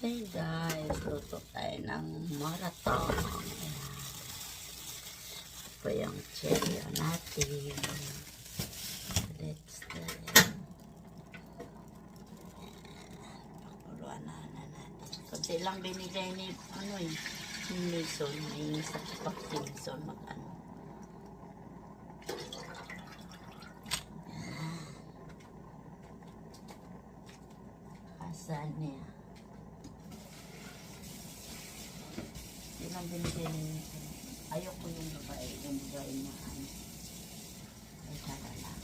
Hey guys, luto tayo ng marathon. Ayan. Ito yung cherry natin. Let's do it. Pakuluan na natin. Kunti lang binigay ni, ni Mason. May isa pa si Mason mag-ano. Asan niya? Lang binigay niya. Ayoko yung babae. Yung babae na ano. Ay, tara lang.